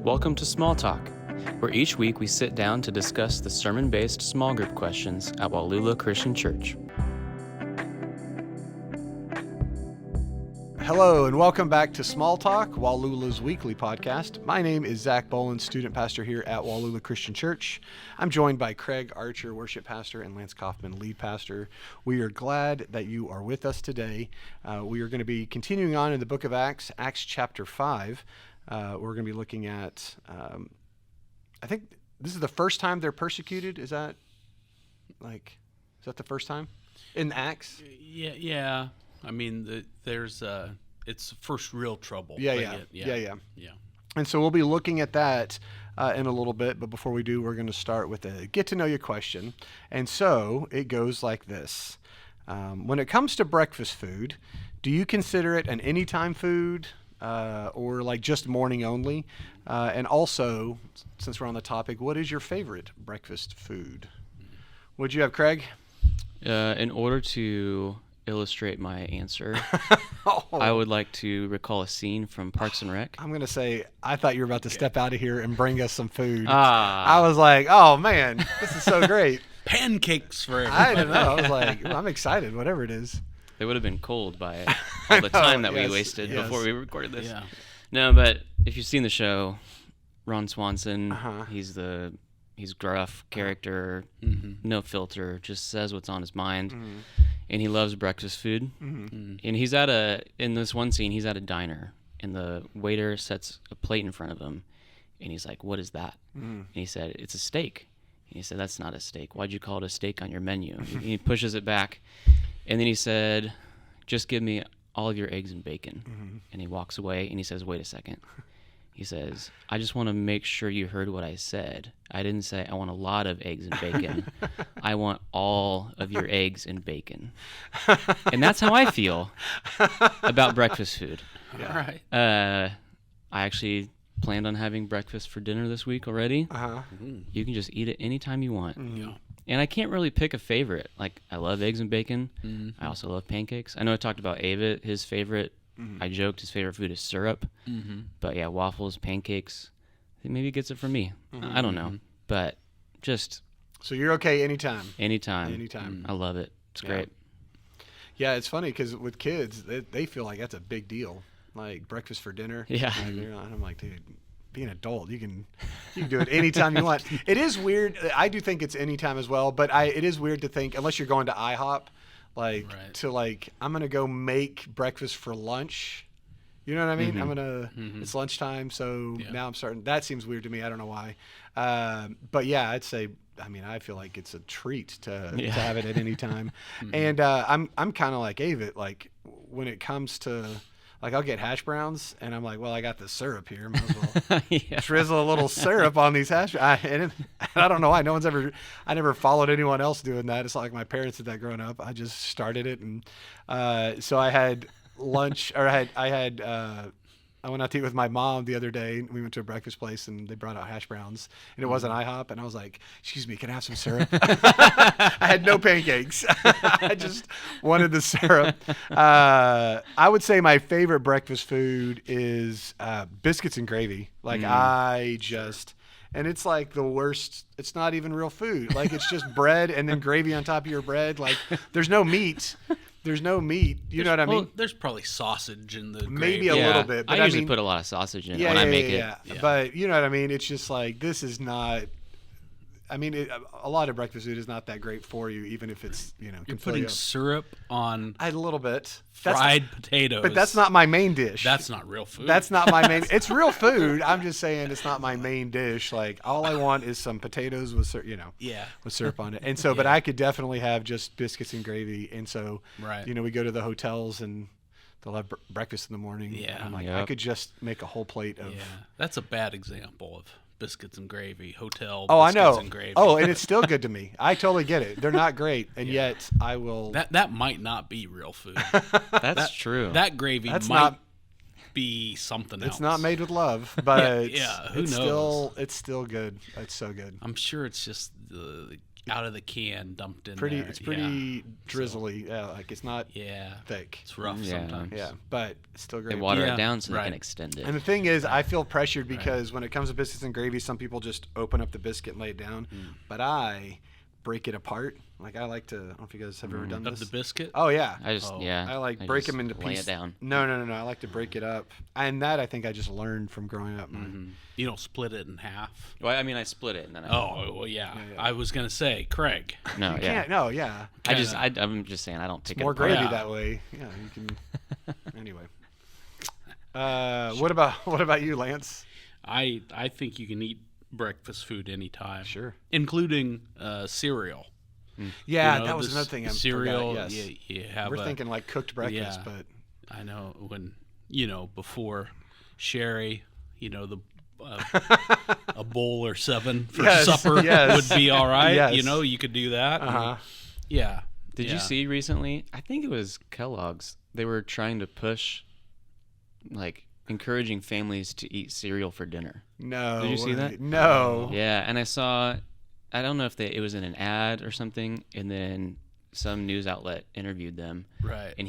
Welcome to Small Talk, where each week we sit down to discuss the sermon-based small group questions at Wallula Christian Church. Hello and welcome back to Small Talk, Wallula's weekly podcast. My name is Zach Boland, student pastor here at Wallula Christian Church. I'm joined by Craig Archer, worship pastor, and Lance Kaufman, lead pastor. We are glad that you are with us today. We are going to be continuing on in the book of Acts, Acts chapter 5. We're going to be looking at, I think this is the first time they're persecuted. Is that the first time in Acts? Yeah. I mean, there's it's the first real trouble. Yeah. And so we'll be looking at that in a little bit. But before we do, we're going to start with a get to know you question. And so it goes like this. When it comes to breakfast food, do you consider it an anytime food? Or like just morning only? And also, since we're on the topic, what is your favorite breakfast food? What'd you have, Craig? In order to illustrate my answer, I would like to recall a scene from Parks and Rec. I'm going to say, I thought you were about to step out of here and bring us some food. I was like, oh man, this is so great. Pancakes for everybody. I don't know. I was like, I'm excited, whatever it is. They would have been cold by all the time that we wasted yes. before we recorded this. Yeah. No, but if you've seen the show, Ron Swanson, he's gruff character, no filter, just says what's on his mind, and he loves breakfast food. And in this one scene, he's at a diner, and the waiter sets a plate in front of him, and he's like, "What is that?" And he said, "It's a steak." And he said, "That's not a steak. Why'd you call it a steak on your menu?" And he pushes it back. And then he said, "Just give me all of your eggs and bacon." And he walks away and he says, "Wait a second." He says, "I just want to make sure you heard what I said. I didn't say I want a lot of eggs and bacon. I want all of your eggs and bacon." And that's how I feel about breakfast food. Yeah. All right. I actually planned on having breakfast for dinner this week already. You can just eat it anytime you want. Yeah. And I can't really pick a favorite. Like, I love eggs and bacon. I also love pancakes. I know I talked about Avit. His favorite, I joked, his favorite food is syrup. But yeah, waffles, pancakes, maybe gets it from me. I don't know. But just... So you're okay anytime? Anytime. I love it. It's great. Yeah, it's funny because with kids, they feel like that's a big deal. Like breakfast for dinner. Yeah. And I'm like, dude, be an adult. You can do it anytime you want. It is weird. I do think it's anytime as well, but it is weird to think, unless you're going to IHOP, I'm going to go make breakfast for lunch. You know what I mean? I'm going to, it's lunchtime. So now I'm starting, that seems weird to me. I don't know why. But yeah, I'd say, I feel like it's a treat to have it at any time. And I'm kind of like Avit, like when it comes to, like, I'll get hash browns, and I'm like, well, I got the syrup here. Might as well drizzle a little syrup on these hash browns. And I don't know why. I never followed anyone else doing that. It's not like my parents did that growing up. I just started it. And so I had lunch, or I went out to eat with my mom the other day. We went to a breakfast place, and they brought out hash browns, and it wasn't IHOP. And I was like, "Excuse me, can I have some syrup?" I had no pancakes. I just wanted the syrup. I would say my favorite breakfast food is biscuits and gravy. Like and it's like the worst. It's not even real food. Like, it's just bread and then gravy on top of your bread. Like, there's no meat. You know what I mean? Well, there's probably sausage in the gravy. Maybe a little bit. But I usually put a lot of sausage in it when I make it. Yeah. But you know what I mean? It's just like, this is not... a lot of breakfast food is not that great for you, even if it's, You're putting syrup on a little bit. Fried potatoes. But that's not my main dish. That's not real food. That's not my main... It's real food. I'm just saying it's not my main dish. Like, all I want is some potatoes with with syrup on it. And so, but I could definitely have just biscuits and gravy. And so, we go to the hotels and they'll have breakfast in the morning. Yeah. I'm like, I could just make a whole plate of... Yeah. That's a bad example of biscuits and gravy, hotel biscuits I know. And gravy. Oh, and it's still good to me. I totally get it. They're not great, and yet I will... That might not be real food. That's true. That gravy might be something else. It's not made with love, but who knows? It's still good. It's so good. I'm sure it's just the out of the can, dumped in pretty. there. It's pretty drizzly. Yeah, like it's not thick. It's rough sometimes. Yeah, but it's still great. They water Yeah, it down so they right. can extend it. And the thing is, I feel pressured because when it comes to biscuits and gravy, some people just open up the biscuit and lay it down, but I break it apart. Like I like to. I don't know if you guys have ever done this. Of the biscuit? Oh yeah. I just I like break them into lay pieces. it down. No. I like to break it up, and that I think I just learned from growing up. You don't split it in half. Well, I mean, I split it and then. Well, yeah. I was gonna say, Craig. No, You yeah. can't. No, yeah. I'm just saying I don't pick it More apart. gravy Yeah. that way. Yeah, you can. Anyway. What about you, Lance? I think you can eat breakfast food anytime. Sure. Including cereal. Yeah, You know, that was this another thing. I cereal. forgot. Yes. You have We're thinking like cooked breakfast, but I know when before Sherry, the a bowl or 7 for supper would be all right. Yes. You could do that. Yeah. Did you see recently? I think it was Kellogg's. They were trying to push, like, encouraging families to eat cereal for dinner. no. Did you see that? No. Yeah, and I saw, I don't know if it was in an ad or something, and then some news outlet interviewed them. Right. And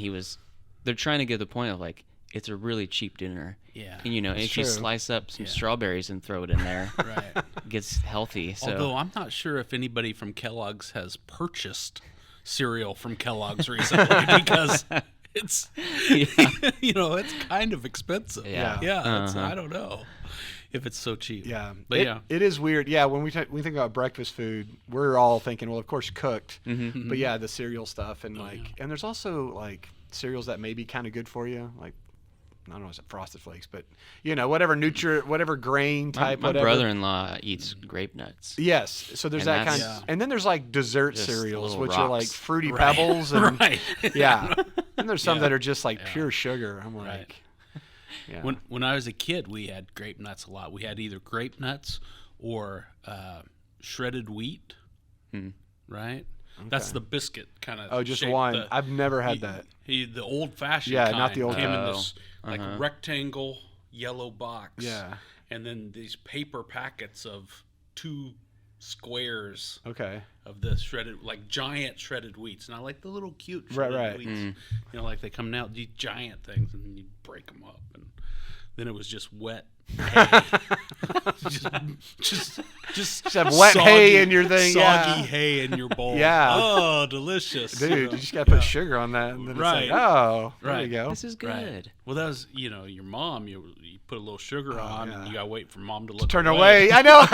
they're trying to get the point of, like, it's a really cheap dinner. Yeah. And, if you true. slice up some strawberries and throw it in there, Right. it gets healthy. So. Although I'm not sure if anybody from Kellogg's has purchased cereal from Kellogg's recently because it's it's kind of expensive. Yeah. I don't know if it's so cheap. Yeah, but it is weird. Yeah, when we think about breakfast food, we're all thinking, well, of course, cooked. But yeah, the cereal stuff and and there's also like cereals that may be kind of good for you, like. I don't know, is it Frosted Flakes, but whatever grain type. My whatever. brother-in-law eats grape nuts. Yes, so there's And that kind, that's- and then there's like dessert Just cereals, little which are like rocks. fruity pebbles, and right. yeah, and there's some Yeah. that are just like pure sugar. I'm like, Right. yeah, When I was a kid, we had grape nuts a lot. We had either grape nuts or shredded wheat. Right. That's the biscuit kind of. oh, just one. I've never had that. The old-fashioned Yeah, kind not the old came in kind. this like rectangle yellow box. Yeah. And then these paper packets of 2 squares Okay. of the shredded, like giant shredded wheats, not like the little cute Right, shredded right. wheats. Like they come out these giant things, and then you break them up, and then it was just wet hay. just have wet hay in your thing, soggy yeah. hay in your bowl. Yeah. Oh, delicious, Dude, you just gotta put sugar on that, and then Right. it's like, oh, there Right. you go. This is good. Right. Well, that was your mom. You put a little sugar on, yeah. and you gotta wait for mom to look Turn away. I know.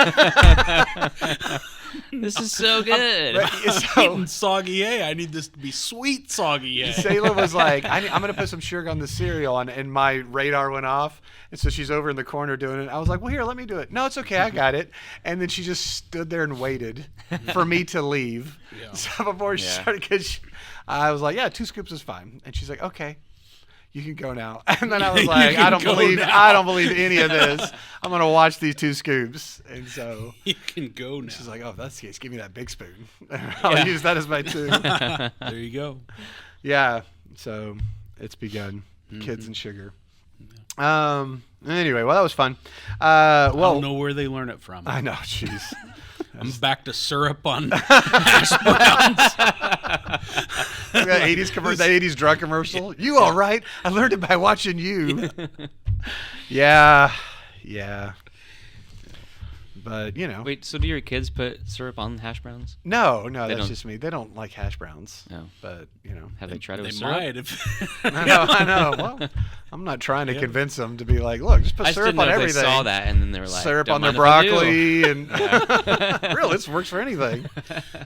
This is so good. So, Eating soggy hay. I need this to be sweet soggy hay. Sayla was like, I'm going to put some sugar on the cereal, and my radar went off. And so she's over in the corner doing it. I was like, well, here, let me do it. No, it's okay. I got it. And then she just stood there and waited for me to leave. Yeah. So before she started, because I was like, yeah, 2 scoops is fine. And she's like, okay, you can go now. And then I was like, I don't believe any of this. I'm going to watch these 2 scoops. And so You can go now. she's like, oh, if that's the case, give me that big spoon. I'll use that as my 2. There you go. Yeah, so it's begun. Kids and sugar. Anyway, well, that was fun. I don't know where they learn it from. I know, jeez. I'm back to syrup on hash browns. That 80s commercial, that 80s drug commercial. You all right? I learned it by watching you. Yeah. But, Wait, so do your kids put syrup on hash browns? no, that's don't- just me. They don't like hash browns. No. But, Have they tried it They with syrup? might if I know. Well, I'm not trying to convince them to be like, look, just put I just syrup didn't know on if everything. they saw that and then they were like, Syrup "Don't on their mind if I broccoli do." and really, this works for anything.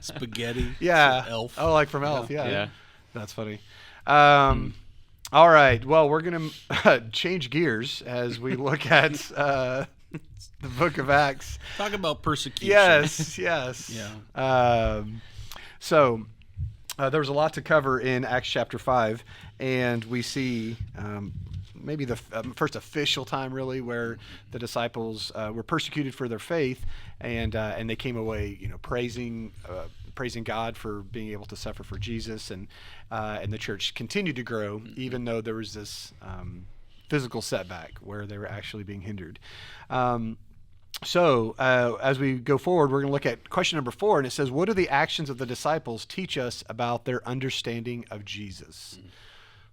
spaghetti. Yeah. from Elf. Oh, like from Elf. Yeah. Yeah. That's funny. All right. Well, we're going to change gears as we look at the book of Acts. Talk about persecution. Yes. Yeah. So there was a lot to cover in Acts chapter 5, and we see maybe the first official time, really, where the disciples were persecuted for their faith, and they came away, praising God for being able to suffer for Jesus, and the church continued to grow, even though there was this physical setback where they were actually being hindered. So, as we go forward, we're going to look at question number 4, and it says, what do the actions of the disciples teach us about their understanding of Jesus?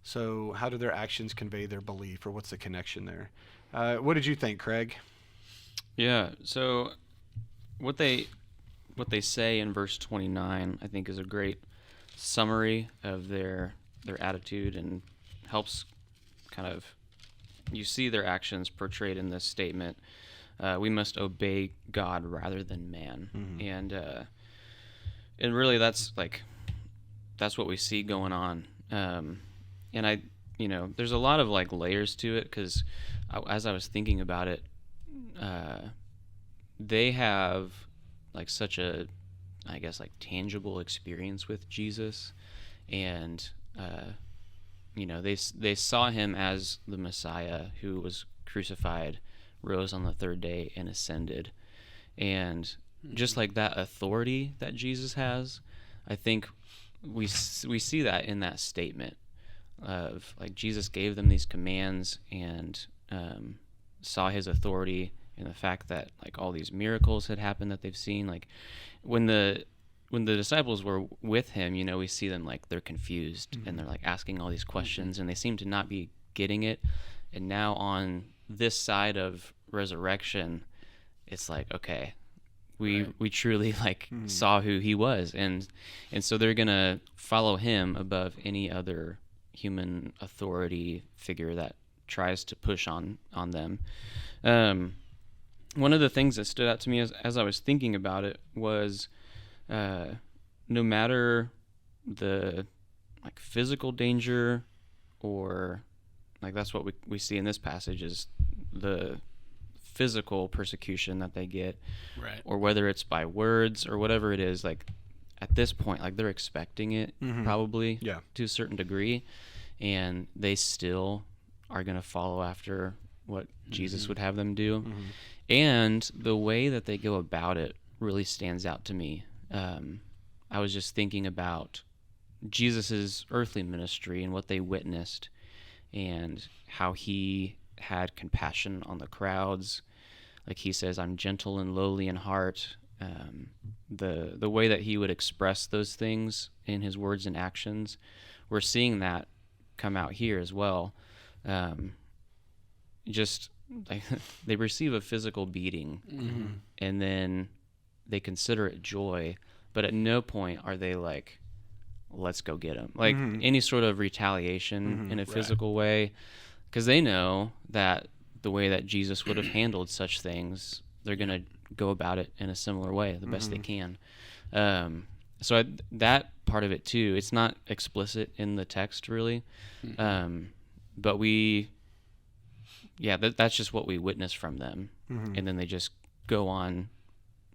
So, how do their actions convey their belief, or what's the connection there? What did you think, Craig? Yeah, so what they say in verse 29, I think, is a great summary of their attitude, and helps kind of, you see their actions portrayed in this statement. We must obey God rather than man. Mm-hmm. And really that's what we see going on. And there's a lot of like layers to it, because as I was thinking about it, they have like such a, I guess, like tangible experience with Jesus, and they saw him as the Messiah who was crucified, rose on the third day, and ascended. And just like that authority that Jesus has, I think we see that in that statement of like Jesus gave them these commands, and saw his authority in the fact that like all these miracles had happened that they've seen. Like when the disciples were with him, we see them like they're confused, and they're like asking all these questions, and they seem to not be getting it. And now on this side of resurrection, it's like, okay, we truly like saw who he was, and so they're gonna follow him above any other human authority figure that tries to push on them. One of the things that stood out to me as I was thinking about it was, no matter the like physical danger, or like that's what we see in this passage, is the physical persecution that they get, right? Or whether it's by words or whatever it is, like at this point, like they're expecting it, probably, to a certain degree, and they still are going to follow after what Jesus would have them do. And the way that they go about it really stands out to me. I was just thinking about Jesus's earthly ministry and what they witnessed, and how he had compassion on the crowds. Like he says, I'm gentle and lowly in heart. The way that he would express those things in his words and actions, we're seeing that come out here as well. Just like they receive a physical beating, and then they consider it joy, but at no point are they like, let's go get him, like any sort of retaliation in a physical way, because they know that the way that Jesus would have handled such things, they're going to go about it in a similar way, the best they can. So that part of it too, it's not explicit in the text really, but that's just what we witness from them. And then they just go on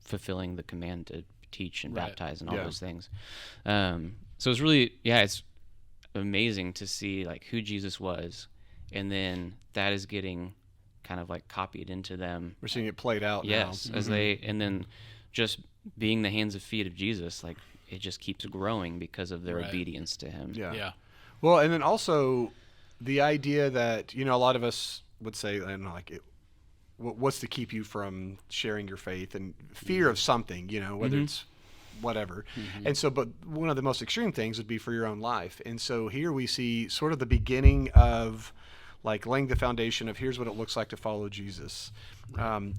fulfilling the command to teach and baptize and all those things. So it's really, it's amazing to see like who Jesus was, and then that is getting kind of like copied into them. We're seeing it played out now. Yes, as they, and then just being the hands and feet of Jesus, like it just keeps growing because of their obedience to him. Yeah. Well, and then also the idea that, a lot of us would say, I don't know, like what's to keep you from sharing your faith, and fear of something, whether it's whatever. And so, but one of the most extreme things would be for your own life. And so here we see sort of the beginning of like laying the foundation of here's what it looks like to follow Jesus.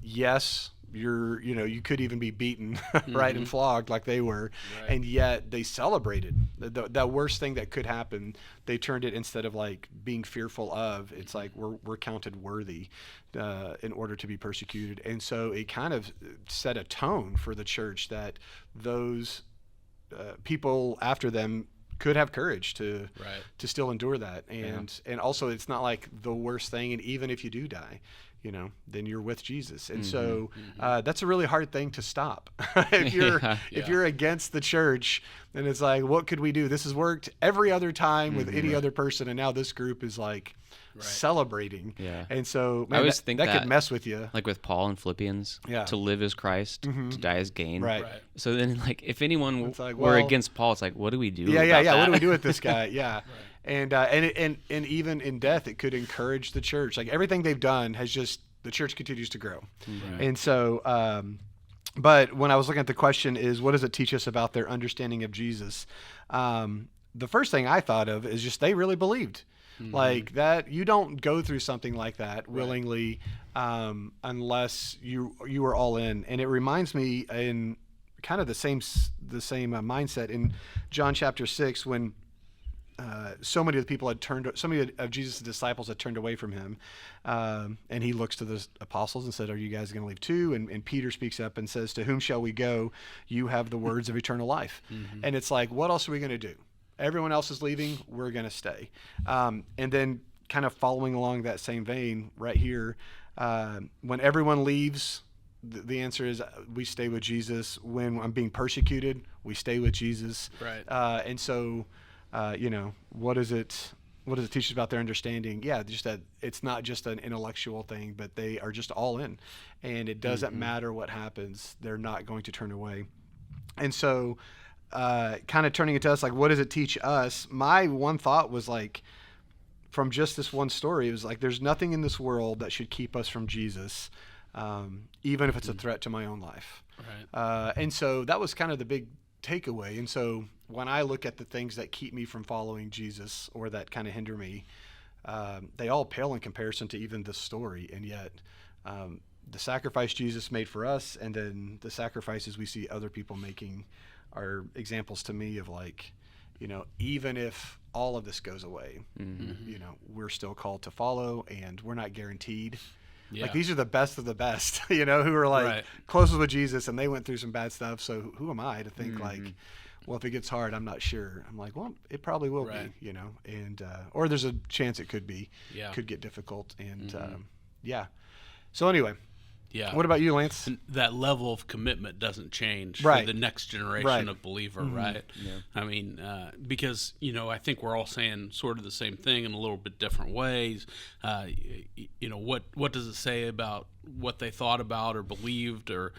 Yes, you could even be beaten, and flogged like they were, and yet they celebrated the worst thing that could happen. They turned it, instead of like being fearful of, it's like we're counted worthy in order to be persecuted. And so it kind of set a tone for the church that those people after them could have courage to still endure that. And also it's not like the worst thing, and even if you do die, then you're with Jesus. And so that's a really hard thing to stop. if you're against the church, then it's like, what could we do? This has worked every other time with any other person, and now this group is like celebrating. And so man, I always think that could mess with you. Like with Paul in Philippians, to live is Christ, to die is gain. So then like if anyone were against Paul, it's like, what do we do about that? What do we do with this guy? And even in death, it could encourage the church. Like everything they've done has just the church continues to grow. Right. And so, but when I was looking at the question is, what does it teach us about their understanding of Jesus? The first thing I thought of is just they really believed. Like that, you don't go through something like that willingly unless you are all in. And it reminds me in kind of the same mindset in John chapter 6 when so many of the people had turned, so many of Jesus' disciples had turned away from him, and he looks to the apostles and said, "Are you guys going to leave too?" And Peter speaks up and says, "To whom shall we go? You have the words of eternal life." And it's like, what else are we going to do? Everyone else is leaving. We're going to stay. And then kind of following along that same vein right here, when everyone leaves, the answer is we stay with Jesus. When I'm being persecuted, we stay with Jesus. Right. And so, what does it teach us about their understanding? Yeah, just that it's not just an intellectual thing, but they are just all in. And it doesn't matter what happens. They're not going to turn away. And so, kind of turning it to us, like, what does it teach us? My one thought was like, from just this one story, it was like, there's nothing in this world that should keep us from Jesus, even if it's a threat to my own life. Right. And so that was kind of the big takeaway. And so when I look at the things that keep me from following Jesus or that kind of hinder me, they all pale in comparison to even this story. And yet, the sacrifice Jesus made for us, and then the sacrifices we see other people making, are examples to me of like, even if all of this goes away, we're still called to follow, and we're not guaranteed. Yeah. Like, these are the best of the best, who are like closest with Jesus, and they went through some bad stuff. So who am I to think like, well, if it gets hard, I'm not sure. I'm like, well, it probably will be, and or there's a chance it could be, could get difficult, and So anyway. Yeah. What about you, Lance? And that level of commitment doesn't change Right. for the next generation of believer, right? Yeah. I mean, because, I think we're all saying sort of the same thing in a little bit different ways. What does it say about what they thought about or believed or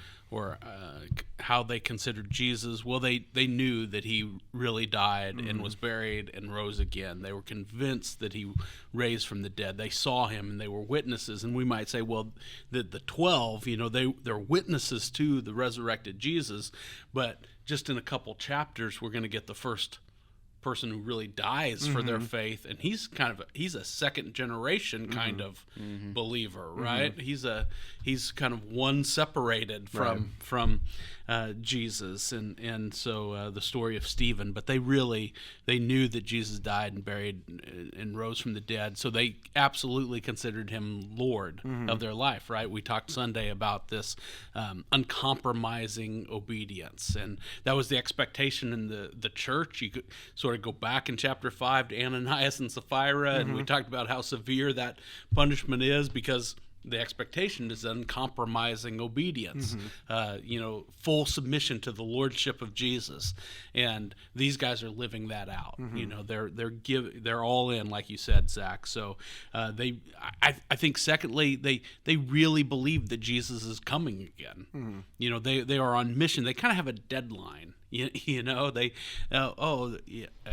how they considered Jesus? Well, they knew that he really died and was buried and rose again. They were convinced that he raised from the dead. They saw him and they were witnesses. And we might say, well, the 12, they're witnesses to the resurrected Jesus. But just in a couple chapters, we're going to get the first person who really dies for their faith, and he's a second generation kind of believer, right? He's kind of one separated from Jesus, and so the story of Stephen. But they knew that Jesus died and buried and rose from the dead, so they absolutely considered him Lord of their life, right? We talked Sunday about this uncompromising obedience, and that was the expectation in the church. You could sort of go back in chapter 5 to Ananias and Sapphira, and we talked about how severe that punishment is, because the expectation is uncompromising obedience, full submission to the lordship of Jesus, and these guys are living that out. They're all in, like you said, Zach. So I think secondly, they really believe that Jesus is coming again. They are on mission. They kind of have a deadline. They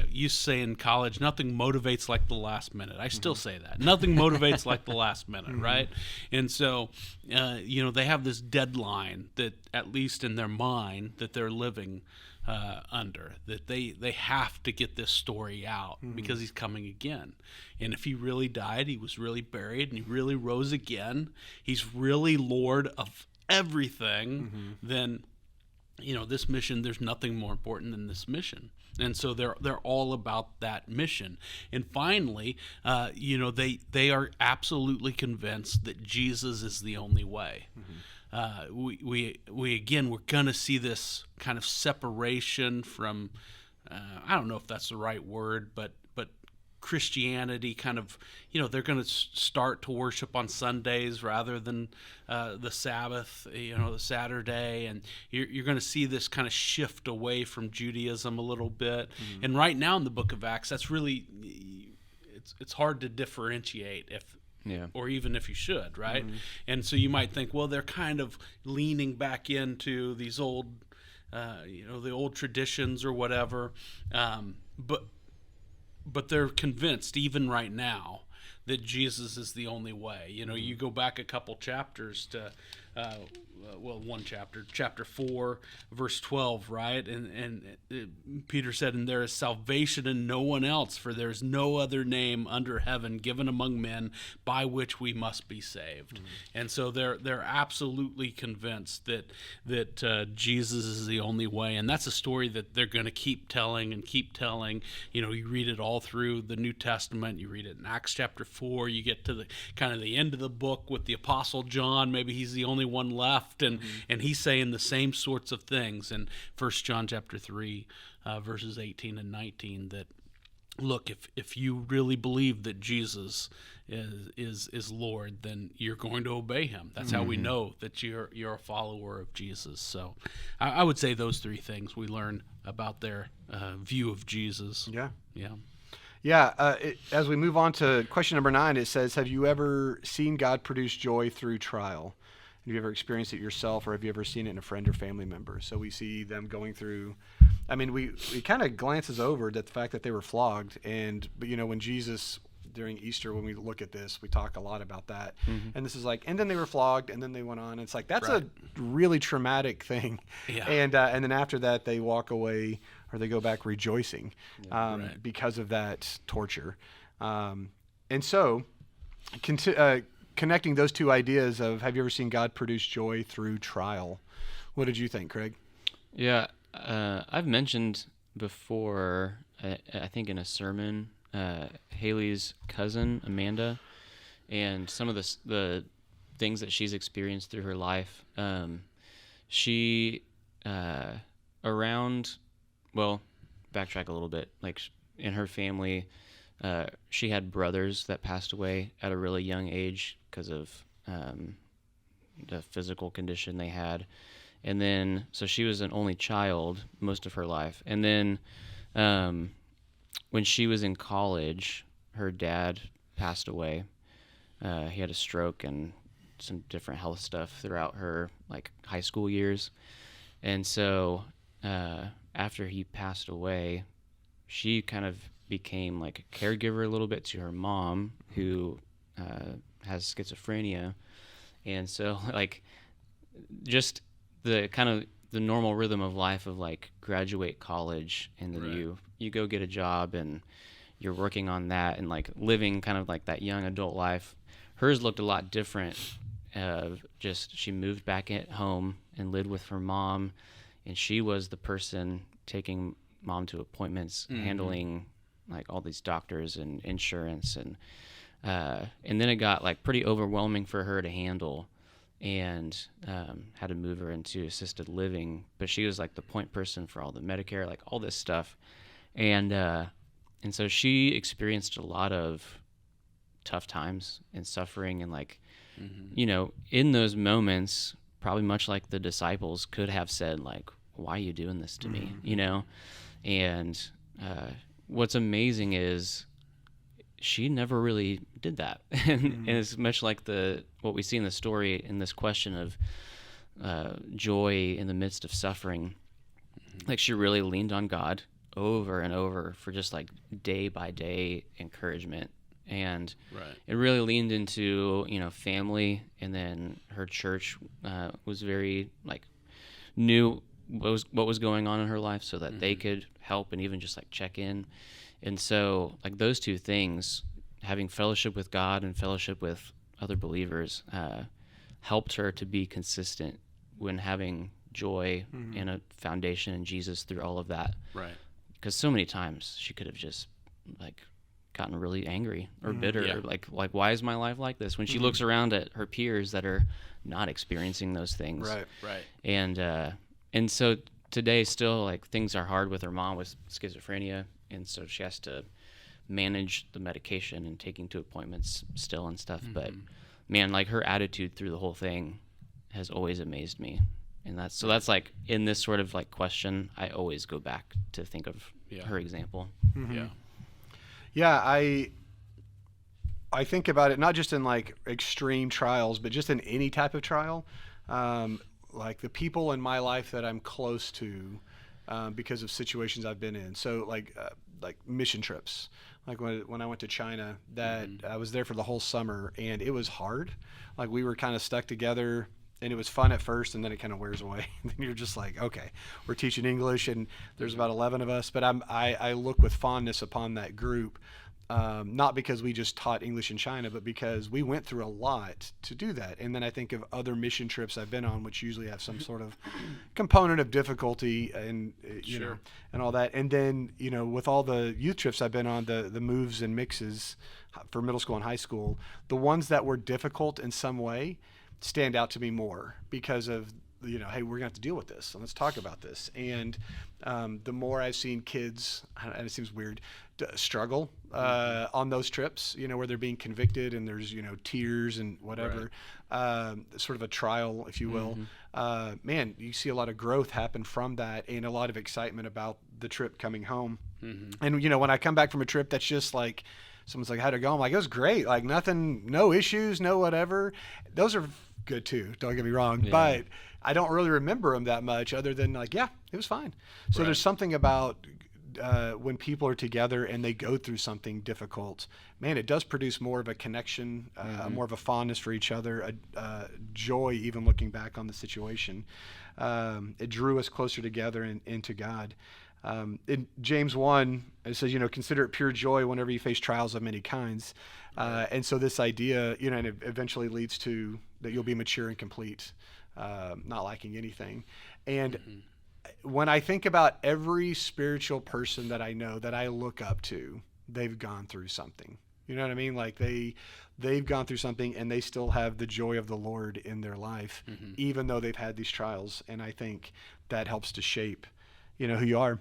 used to say in college, nothing motivates like the last minute. I still say that. Nothing motivates like the last minute, right? And so, they have this deadline that, at least in their mind, that they're living under, that they have to get this story out because he's coming again. And if he really died, he was really buried, and he really rose again, he's really Lord of everything, then this mission, there's nothing more important than this mission. And so they're all about that mission. And finally, they are absolutely convinced that Jesus is the only way. We're going to see this kind of separation from, I don't know if that's the right word, but Christianity kind of, they're going to start to worship on Sundays rather than the Sabbath, the Saturday, and you're going to see this kind of shift away from Judaism a little bit. And right now in the book of Acts, that's really, it's hard to differentiate or even if you should, right? And so you might think, well, they're kind of leaning back into these old, the old traditions or whatever, but they're convinced, even right now, that Jesus is the only way. You know, you go back a couple chapters to, one chapter 4, verse 12, right? And Peter said, "And there is salvation in no one else, for there is no other name under heaven given among men by which we must be saved." And so they're absolutely convinced that Jesus is the only way, and that's a story that they're going to keep telling and keep telling. You know, you read it all through the New Testament. You read it in Acts chapter 4. You get to the kind of the end of the book with the Apostle John. Maybe he's the only one left, and he's saying the same sorts of things in 1 John chapter 3, verses 18 and 19, that look, if you really believe that Jesus is Lord, then you're going to obey him. That's how we know that you're a follower of Jesus. So I would say those three things we learn about their view of Jesus. Yeah. As we move on to question number 9, it says, have you ever seen God produce joy through trial? Have you ever experienced it yourself, or have you ever seen it in a friend or family member? So we see them going through, I mean, we kind of glances over the fact that they were flogged. But, you know, when Jesus, during Easter, when we look at this, we talk a lot about that. And this is like, and then they were flogged, and then they went on. It's like, that's a really traumatic thing. And then after that, they walk away, or they go back rejoicing because of that torture. And so, connecting those two ideas of, have you ever seen God produce joy through trial? What did you think, Craig? Yeah, I've mentioned before, I think in a sermon, Haley's cousin, Amanda, and some of the things that she's experienced through her life. She, backtrack a little bit, like in her family, she had brothers that passed away at a really young age because of the physical condition they had. And then, so she was an only child most of her life. And then when she was in college, her dad passed away. He had a stroke and some different health stuff throughout her like high school years. And so after he passed away, she kind of became like a caregiver a little bit to her mom, who has schizophrenia. And so like just the kind of the normal rhythm of life of like graduate college, and then you go get a job and you're working on that and like living kind of like that young adult life. Hers looked a lot different. Just she moved back at home and lived with her mom, and she was the person taking mom to appointments, handling like all these doctors and insurance, and then it got like pretty overwhelming for her to handle, and had to move her into assisted living. But she was like the point person for all the Medicare, like all this stuff, and so she experienced a lot of tough times and suffering, and like you know, in those moments, probably much like the disciples could have said like, why are you doing this to me, you know? And what's amazing is she never really did that. And it's much like what we see in the story in this question of joy in the midst of suffering. Like she really leaned on God over and over for just like day by day encouragement. And it really leaned into, you know, family, and then her church was very like knew what was going on in her life, so that they could help and even just like check in. And so like those two things, having fellowship with God and fellowship with other believers, helped her to be consistent when having joy and a foundation in Jesus through all of that. Right. Because so many times she could have just like gotten really angry or bitter, or like why is my life like this, when she looks around at her peers that are not experiencing those things. Right. And so today still like things are hard with her mom with schizophrenia, and so she has to manage the medication and taking to appointments still and stuff. But man, like her attitude through the whole thing has always amazed me. And that's like in this sort of like question, I always go back to think of her example. Yeah, I think about it not just in like extreme trials, but just in any type of trial. Like the people in my life that I'm close to, because of situations I've been in. So like like mission trips. Like when I went to China, that I was there for the whole summer, and it was hard. Like we were kind of stuck together, and it was fun at first, and then it kind of wears away. And then you're just like, okay, we're teaching English, and there's about 11 of us. But I look with fondness upon that group, not because we just taught English in China, but because we went through a lot to do that. And then I think of other mission trips I've been on, which usually have some sort of component of difficulty and you know, and all that. And then, you know, with all the youth trips I've been on, the moves and mixes for middle school and high school, the ones that were difficult in some way stand out to me more because of, you know, hey, we're gonna have to deal with this, so let's talk about this. And the more I've seen kids, and it seems weird, struggle on those trips, you know, where they're being convicted and there's, you know, tears and whatever, sort of a trial, if you will. Man, you see a lot of growth happen from that, and a lot of excitement about the trip coming home. And you know, when I come back from a trip that's just like, someone's like, how'd it go? I'm like, it was great. Like nothing, no issues, no whatever. Those are good too, don't get me wrong, but I don't really remember them that much other than like, yeah, it was fine. So there's something about when people are together and they go through something difficult, man, it does produce more of a connection, more of a fondness for each other, a joy even looking back on the situation. It drew us closer together and to God. In James 1, it says, you know, consider it pure joy whenever you face trials of many kinds. And so this idea, you know, and it eventually leads to that you'll be mature and complete, not lacking anything. And when I think about every spiritual person that I know that I look up to, they've gone through something. You know what I mean? Like they've gone through something and they still have the joy of the Lord in their life, even though they've had these trials. And I think that helps to shape, you know, who you are.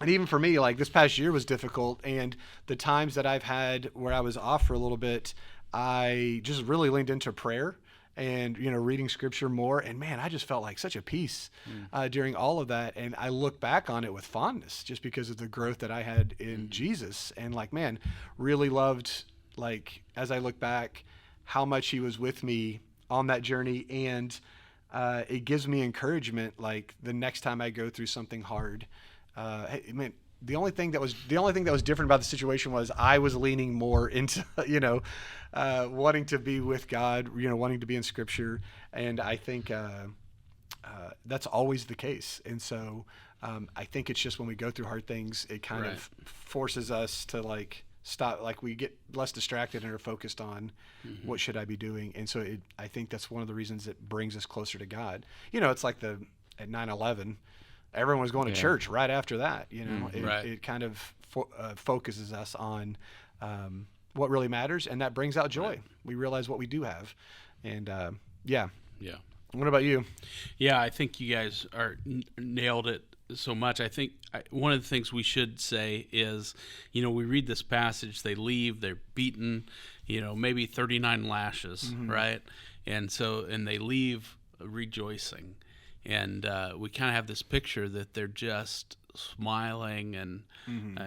And even for me, like this past year was difficult, and the times that I've had where I was off for a little bit, I just really leaned into prayer and, you know, reading scripture more. And man, I just felt like such a peace during all of that. And I look back on it with fondness just because of the growth that I had in Jesus. And like, man, really loved, like, as I look back, how much he was with me on that journey. And it gives me encouragement, like the next time I go through something hard. I mean, the only thing that was different about the situation was I was leaning more into, you know, wanting to be with God, you know, wanting to be in Scripture, and I think that's always the case. And so I think it's just when we go through hard things, it kind of forces us to like stop, like we get less distracted and are focused on what should I be doing. And so I think that's one of the reasons it brings us closer to God. You know, it's like at 9/11. Everyone was going to church right after that. You know, it kind of focuses us on what really matters, and that brings out joy. We realize what we do have, and What about you? Yeah, I think you guys nailed it so much. I think one of the things we should say is, you know, we read this passage, they leave, they're beaten, you know, maybe 39 lashes, right? And they leave rejoicing. And we kind of have this picture that they're just smiling, and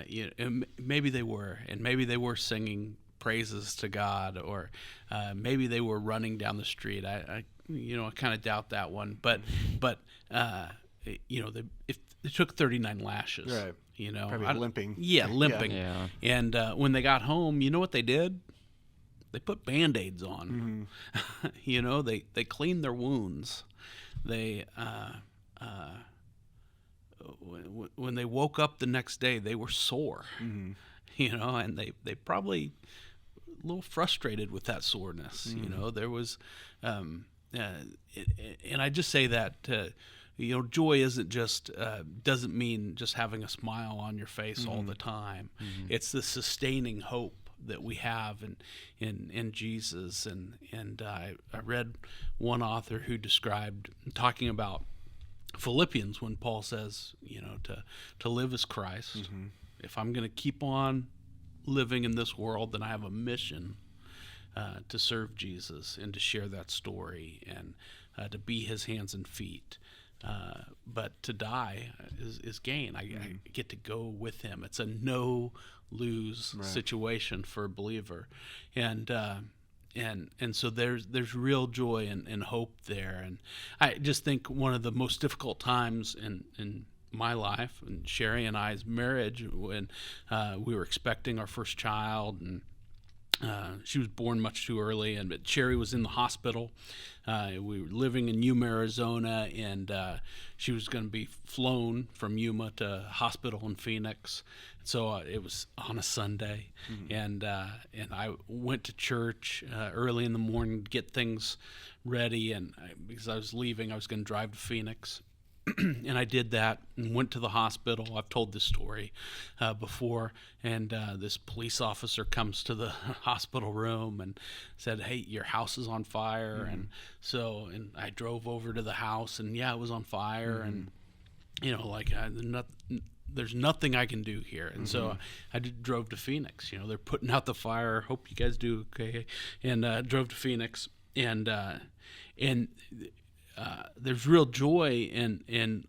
you know, and maybe they were singing praises to God, or maybe they were running down the street. I kind of doubt that one, but you know, if it took 39 lashes, right? You know, probably limping. Yeah, limping. Yeah. And when they got home, you know what they did? They put Band-Aids on. You know, they cleaned their wounds. They when they woke up the next day, they were sore, you know, and they probably a little frustrated with that soreness. You know, there was, and I just say that, you know, joy isn't just doesn't mean just having a smile on your face all the time. It's the sustaining hope that we have in Jesus. And I read one author who described, talking about Philippians, when Paul says, you know, to live as Christ. If I'm going to keep on living in this world, then I have a mission to serve Jesus and to share that story and to be his hands and feet. But to die is gain. I get to go with him. It's a no-lose situation for a believer, and so there's real joy and hope there. And I just think one of the most difficult times in my life and Sherry and I's marriage when we were expecting our first child, and she was born much too early, but Sherry was in the hospital. We were living in Yuma, Arizona, and she was going to be flown from Yuma to a hospital in Phoenix. So it was on a Sunday, and I went to church early in the morning to get things ready, and because I was leaving, I was going to drive to Phoenix. And I did that and went to the hospital. I've told this story before. And this police officer comes to the hospital room and said, "Hey, your house is on fire." And I drove over to the house, and yeah, it was on fire. And, there's nothing I can do here. And so I drove to Phoenix. They're putting out the fire. Hope you guys do okay. And drove to Phoenix. And there's real joy in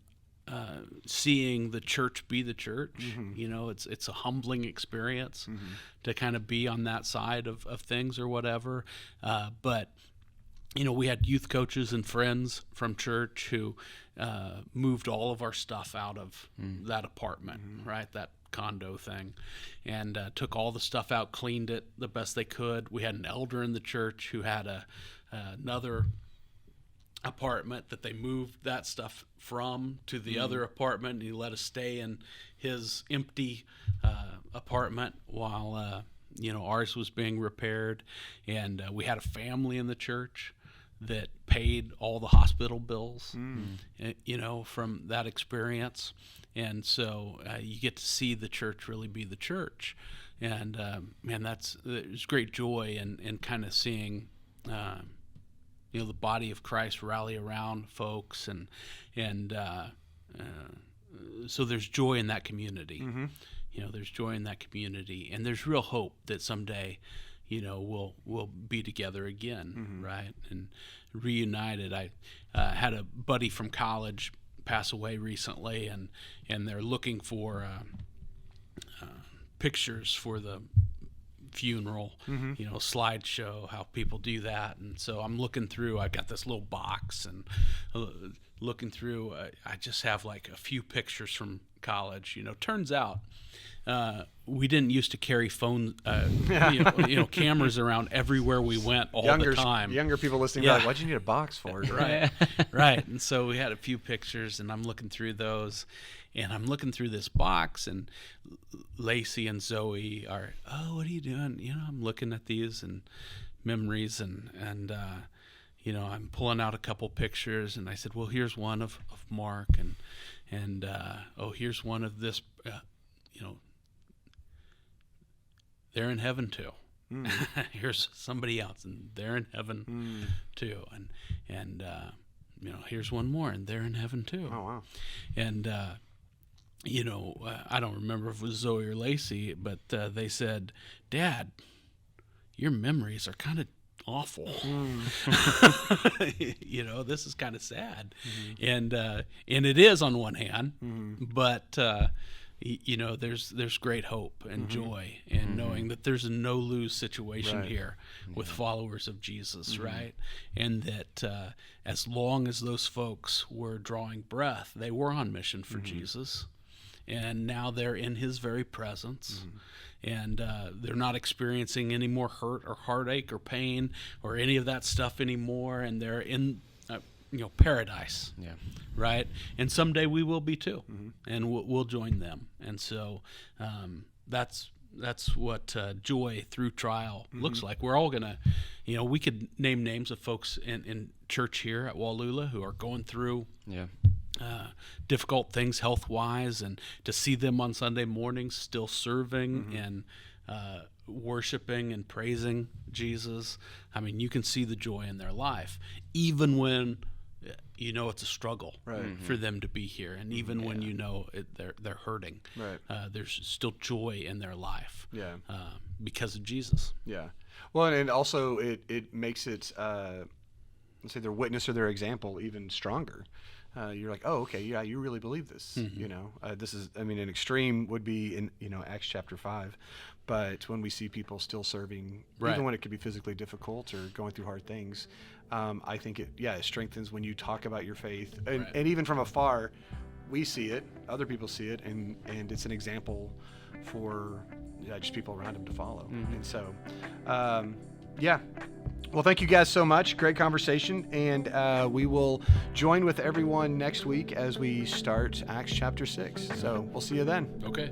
seeing the church be the church. It's a humbling experience to kind of be on that side of things or whatever. But we had youth coaches and friends from church who moved all of our stuff out of that apartment, right? That condo thing, and took all the stuff out, cleaned it the best they could. We had an elder in the church who had another apartment that they moved that stuff from to the other apartment, and he let us stay in his empty apartment while ours was being repaired. And we had a family in the church that paid all the hospital bills from that experience. And so you get to see the church really be the church. And there's great joy in kind of seeing the body of Christ rally around folks, and so there's joy in that community. There's joy in that community, and there's real hope that someday, we'll be together again, right, and reunited. I had a buddy from college pass away recently, and they're looking for pictures for the funeral, slideshow, how people do that. And so I'm looking through, I got this little box, and looking through, I just have like a few pictures from college. Turns out we didn't used to carry phone cameras around everywhere we went all the time. Younger people listening are like, what'd you need a box for? Right. And so we had a few pictures, and I'm looking through those. And I'm looking through this box, and Lacey and Zoe are, "Oh, what are you doing?" I'm looking at these and memories, and I'm pulling out a couple pictures, and I said, "Well, here's one of Mark, and here's one of this, they're in heaven too. Here's somebody else, and they're in heaven too, and here's one more, and they're in heaven too." Oh wow! And I don't remember if it was Zoe or Lacey, but they said, "Dad, your memories are kind of awful. This is kind of sad." And it is on one hand, but there's great hope and joy in knowing that there's a no-lose situation here with followers of Jesus, right? And that as long as those folks were drawing breath, they were on mission for Jesus. And now they're in his very presence, and they're not experiencing any more hurt or heartache or pain or any of that stuff anymore, and they're in paradise, right? And someday we will be too, and we'll join them. And so that's what joy through trial looks like. We're all gonna, we could name names of folks in church here at Wallula who are going through difficult things health-wise, and to see them on Sunday mornings still serving and worshiping and praising Jesus. I mean, you can see the joy in their life, even when it's a struggle for them to be here, and even when they're hurting. There's still joy in their life because of Jesus. Well, and also it makes it let's say their witness or their example even stronger. You're like, oh, okay, yeah, you really believe this. This is, an extreme would be in, Acts chapter 5. But when we see people still serving, even when it could be physically difficult or going through hard things, I think it strengthens when you talk about your faith. And even from afar, we see it, other people see it, and it's an example for just people around him to follow. Mm-hmm. And so, well, thank you guys so much. Great conversation, and we will join with everyone next week as we start Acts chapter 6. So we'll see you then. Okay.